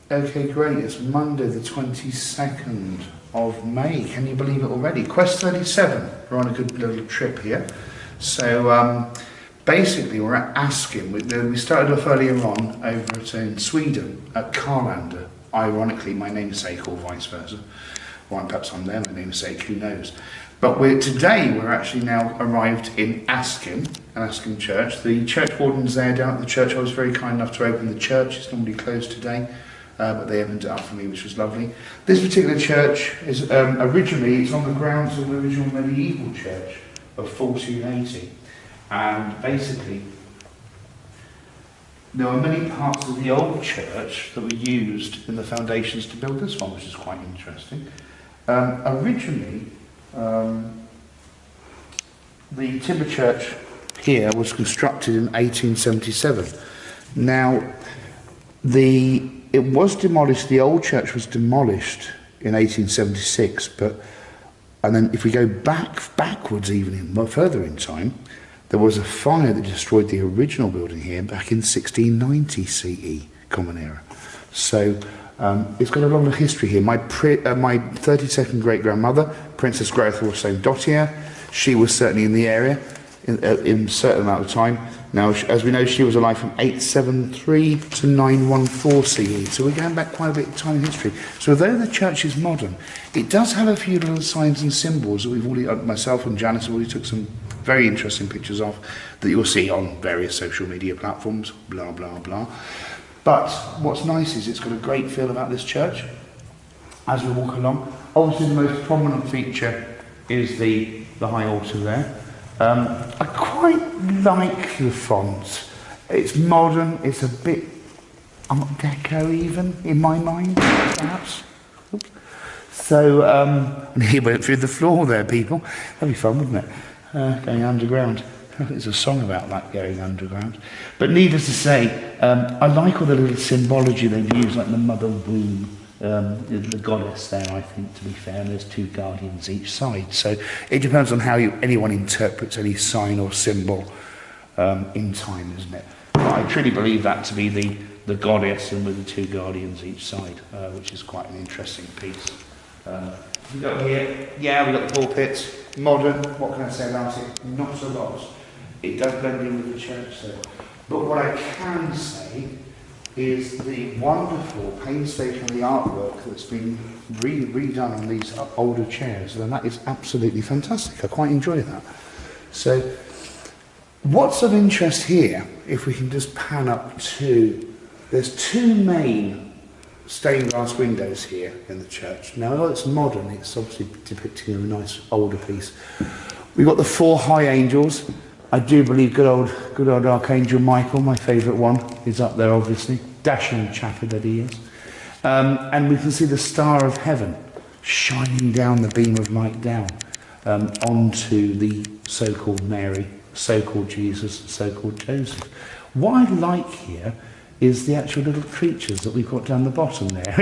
Okay, great. It's Monday the 22nd of May. Can you believe it already? Quest 37. We're on a good little trip here. So basically we're at ASKIM. We started off earlier on over in Sweden at Karlander. Ironically, my namesake, or vice versa. Or perhaps I'm there, my namesake, who knows. But today we're actually now arrived in ASKIM, ASKIM Church. The church warden's there down at the church. I was very kind enough to open the church. It's normally closed today. But they opened it up for me, which was lovely. This particular church is originally, it's on the grounds of the original medieval church of 1480. And basically, there were many parts of the old church that were used in the foundations to build this one, which is quite interesting. Originally, the timber church here was constructed in 1877. Now, it was demolished, the old church was demolished in 1876, and then if we go backwards even further in time, there was a fire that destroyed the original building here back in 1690 CE, Common Era. So it's got a long history here. My 32nd great-grandmother, Princess Grethel Dottier, she was certainly in the area in a certain amount of time. Now, as we know, she was alive from 873 to 914 CE, so we're going back quite a bit of time in history. So although the church is modern, it does have a few little signs and symbols that we've already, myself and Janice already took some very interesting pictures of, that you'll see on various social media platforms, blah, blah, blah. But what's nice is it's got a great feel about this church as we walk along. Obviously, the most prominent feature is the high altar there. I quite like the font. It's modern, it's a bit Art Deco even, in my mind, perhaps. Oops. So, and he went through the floor there, people. That'd be fun, wouldn't it? Going underground. There's a song about that, going underground. But needless to say, I like all the little symbology they've used, like the mother womb. The goddess there, I think, to be fair, and there's two guardians each side. So it depends on how anyone interprets any sign or symbol in time, isn't it? But I truly believe that to be the goddess and with the two guardians each side, which is quite an interesting piece. We've got here, yeah, we've got the pulpit, modern. What can I say about it? Not so lot. It does blend in with the church, though. But what I can say is the wonderful, painstakingly artwork that's been redone on these older chairs, and that is absolutely fantastic. I quite enjoy that. So, what's of interest here, if we can just pan up to, there's two main stained glass windows here in the church. Now, although it's modern, it's obviously depicting a nice older piece. We've got the four high angels. I do believe good old Archangel Michael, my favourite one, is up there obviously. Dashing chappy that he is. And we can see the star of heaven shining down the beam of light down onto the so-called Mary, so-called Jesus, so-called Joseph. What I like here is the actual little creatures that we've got down the bottom there,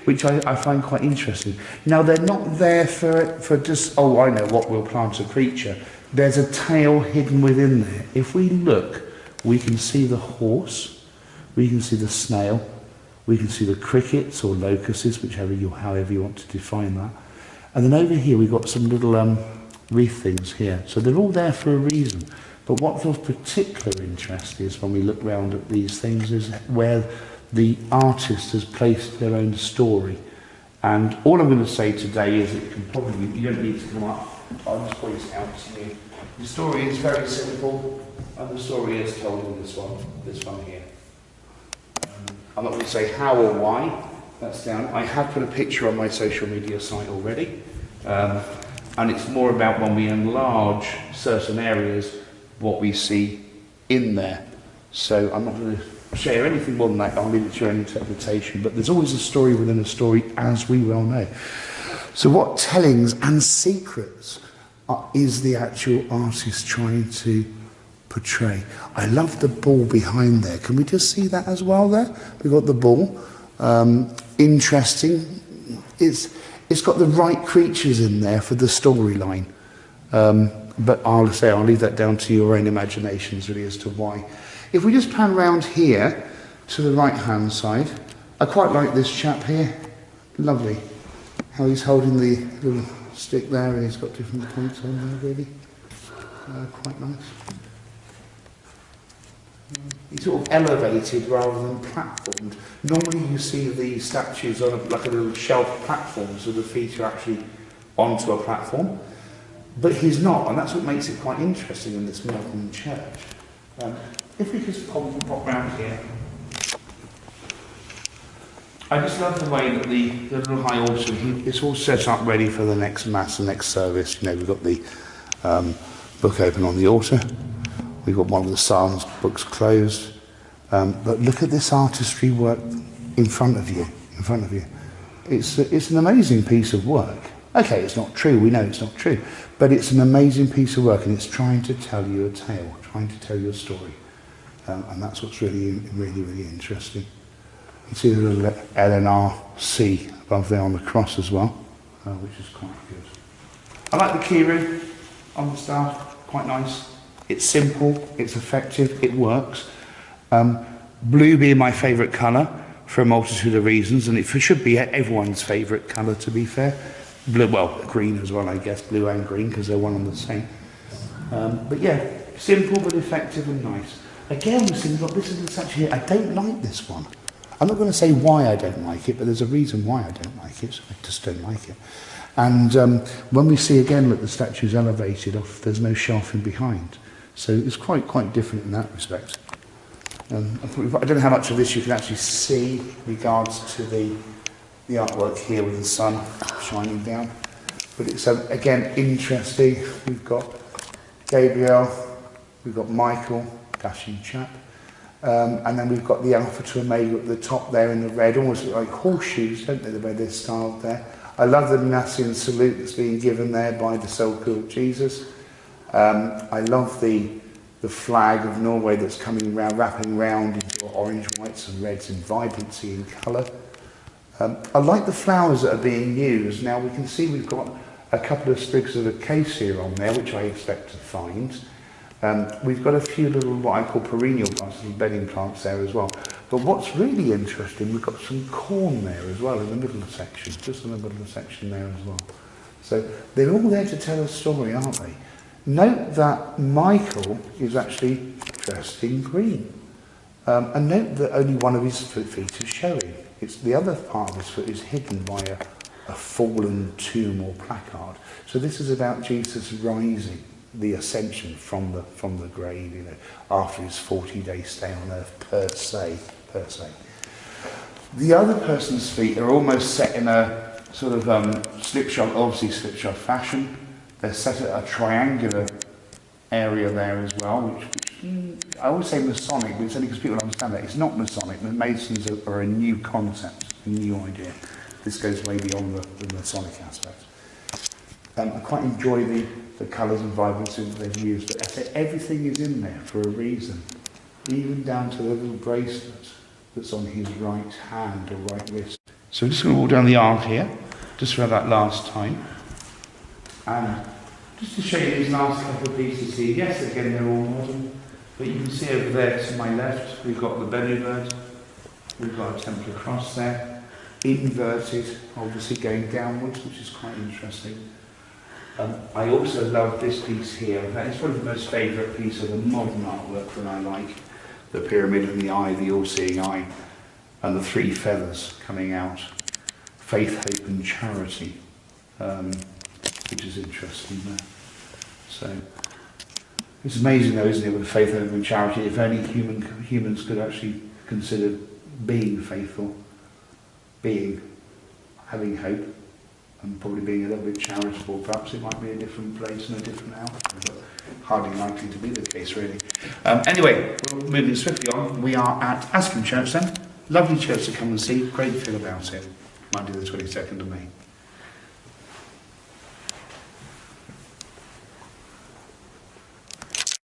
which I find quite interesting. Now, they're not there for just, oh, I know what, we'll plant a creature. There's a tale hidden within there. If we look, we can see the horse, we can see the snail, we can see the crickets or locusts, however you want to define that. And then over here we've got some little wreath things here. So they're all there for a reason. But what of particular interest is when we look round at these things is where the artist has placed their own story. And all I'm going to say today is you don't need to come up. I'll just point it out to you. The story is very simple, and the story is told in this one here. I'm not going to say how or why, that's down. I have put a picture on my social media site already, and it's more about when we enlarge certain areas, what we see in there. So I'm not going to share anything more than that, I'll leave it to your own interpretation, but there's always a story within a story, as we well know. So what tellings and secrets is the actual artist trying to portray? I love the ball behind there. Can we just see that as well there? We've got the ball. Interesting. It's got the right creatures in there for the storyline. But I'll leave that down to your own imaginations really as to why. If we just pan round here to the right hand side, I quite like this chap here. Lovely. How he's holding the little stick there and he's got different points on there, really. Quite nice. He's sort of elevated rather than platformed. Normally you see these statues on like a little shelf platform, so the feet are actually onto a platform. But he's not, and that's what makes it quite interesting in this modern church. If we just pop round here. I just love the way that the little high altar, it's all set up ready for the next mass, the next service. You know, we've got the book open on the altar. We've got one of the Psalms books closed. But look at this artistry work in front of you. It's an amazing piece of work. Okay, it's not true, we know it's not true, but it's an amazing piece of work and it's trying to tell you a tale, trying to tell you a story. And that's what's really, really, really interesting. You can see the little LNRC above there on the cross as well, which is quite good. I like the keyring on the staff, quite nice. It's simple, it's effective, it works. Blue being my favourite colour for a multitude of reasons, and it should be everyone's favourite colour, to be fair. Blue, well, green as well, I guess, blue and green, because they're one and the same. But yeah, simple but effective and nice. Again, we've seen, look, this is the section here. I don't like this one. I'm not going to say why I don't like it, but there's a reason why I don't like it. So I just don't like it. And when we see again, look, the statue's elevated off, there's no shelving behind. So it's quite different in that respect. I don't know how much of this you can actually see in regards to the artwork here with the sun shining down. But it's, again, interesting. We've got Gabriel, we've got Michael, dashing chap, and then we've got the Alpha to Omega at the top there in the red, almost like horseshoes, don't they, the way they're styled there. I love the Nazian salute that's being given there by the sepulchre of Jesus. I love the flag of Norway that's coming around, wrapping around into orange, whites and reds in vibrancy and colour. I like the flowers that are being used. Now we can see we've got a couple of sprigs of acacia on there, which I expect to find. We've got a few little, what I call perennial plants, little bedding plants there as well. But what's really interesting, we've got some corn there as well in the middle of the section, just in the middle of the section there as well. So they're all there to tell a story, aren't they? Note that Michael is actually dressed in green. And note that only one of his feet is showing. It's the other part of his foot is hidden by a fallen tomb or placard. So this is about Jesus rising, the ascension from the grave, you know, after his 40-day stay on earth per se. The other person's feet are almost set in a sort of slipshod fashion. They're set at a triangular area there as well, which I always say Masonic, but it's only because people understand that. It's not Masonic. The Masons are a new concept, a new idea. This goes way beyond the Masonic aspect. I quite enjoy the colours and vibrancy that they've used, but I say everything is in there for a reason, even down to the little bracelet that's on his right hand or right wrist. So we're just going to walk down the aisle here, just for that last time. And just to show you these last couple of pieces here, yes, again, they're all modern, but you can see over there to my left, we've got the belly bird, we've got a Templar cross there, inverted, obviously going downwards, which is quite interesting. I also love this piece here. In fact, it's one of the most favourite pieces of the modern artwork that I like. The pyramid and the eye, the all-seeing eye, and the three feathers coming out. Faith, hope and charity, which is interesting there. So, it's amazing though, isn't it, with faith, hope and charity, if only humans could actually consider being faithful, having hope, and probably being a little bit charitable. Perhaps it might be a different place and a different outcome, but hardly likely to be the case, really. Anyway, we're moving swiftly on. We are at ASKIM Church then. Lovely church to come and see. Great feel about it. Monday the 22nd of May.